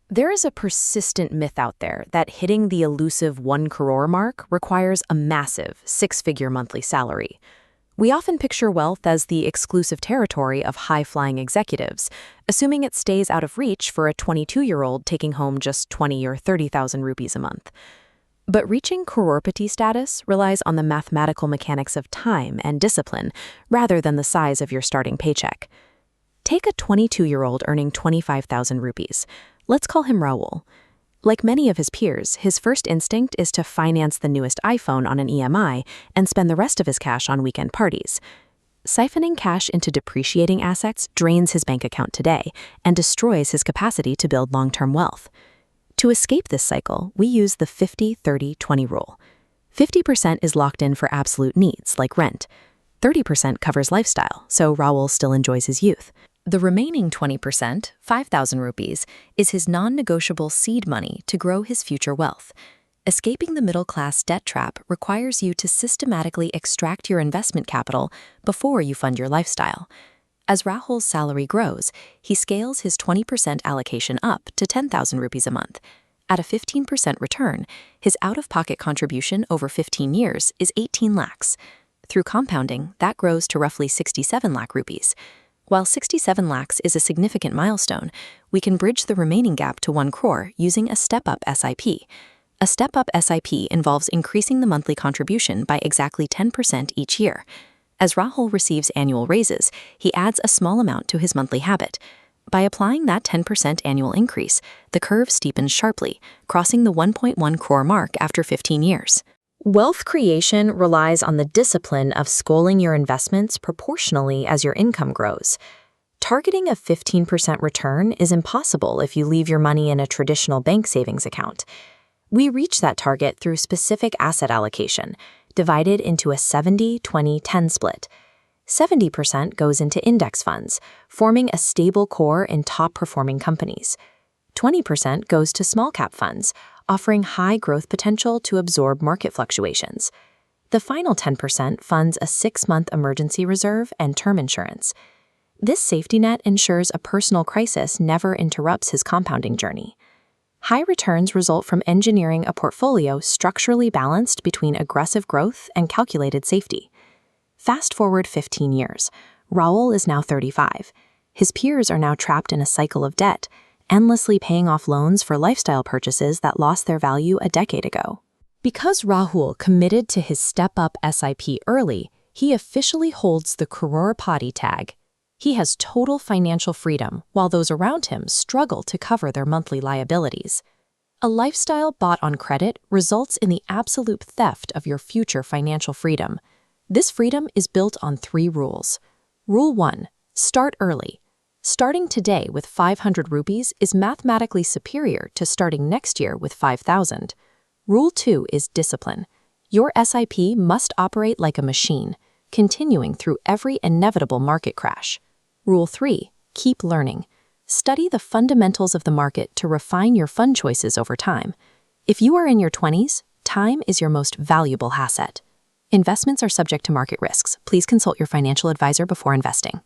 There is a persistent myth out there that hitting the elusive 1 crore mark requires a massive six-figure monthly salary. We often picture wealth as the exclusive territory of high-flying executives, assuming it stays out of reach for a 22-year-old taking home just 20 or 30,000 rupees a month. But reaching Crorepati status relies on the mathematical mechanics of time and discipline rather than the size of your starting paycheck. Take a 22-year-old earning 25,000 rupees. Let's call him Rahul. Like many of his peers, his first instinct is to finance the newest iPhone on an EMI and spend the rest of his cash on weekend parties. Siphoning cash into depreciating assets drains his bank account today and destroys his capacity to build long-term wealth. To escape this cycle, we use the 50-30-20 rule. 50% is locked in for absolute needs, like rent. 30% covers lifestyle, so Rahul still enjoys his youth. The remaining 20%, 5,000 rupees, is his non-negotiable seed money to grow his future wealth. Escaping the middle-class debt trap requires you to systematically extract your investment capital before you fund your lifestyle. As Rahul's salary grows, he scales his 20% allocation up to 10,000 rupees a month. At a 15% return, his out-of-pocket contribution over 15 years is 18 lakhs. Through compounding, that grows to roughly 67 lakh rupees. While 67 lakhs is a significant milestone, we can bridge the remaining gap to 1 crore using a step-up SIP. A step-up SIP involves increasing the monthly contribution by exactly 10% each year. As Rahul receives annual raises, he adds a small amount to his monthly habit. By applying that 10% annual increase, the curve steepens sharply, crossing the 1.1 crore mark after 15 years. Wealth creation relies on the discipline of scaling your investments proportionally as your income grows. Targeting a 15% return is impossible if you leave your money in a traditional bank savings account. We reach that target through specific asset allocation, divided into a 70-20-10 split. 70% goes into index funds, forming a stable core in top-performing companies. 20% goes to small-cap funds, offering high growth potential to absorb market fluctuations. The final 10% funds a 6-month emergency reserve and term insurance. This safety net ensures a personal crisis never interrupts his compounding journey. High returns result from engineering a portfolio structurally balanced between aggressive growth and calculated safety. Fast forward 15 years. Rahul is now 35. His peers are now trapped in a cycle of debt, endlessly paying off loans for lifestyle purchases that lost their value a decade ago. Because Rahul committed to his step-up SIP early, he officially holds the Crorepati tag. He has total financial freedom, while those around him struggle to cover their monthly liabilities. A lifestyle bought on credit results in the absolute theft of your future financial freedom. This freedom is built on 3 rules. Rule 1. Start early. Starting today with 500 rupees is mathematically superior to starting next year with 5,000. Rule 2 is discipline. Your SIP must operate like a machine, continuing through every inevitable market crash. Rule 3. Keep learning. Study the fundamentals of the market to refine your fund choices over time. If you are in your 20s, time is your most valuable asset. Investments are subject to market risks. Please consult your financial advisor before investing.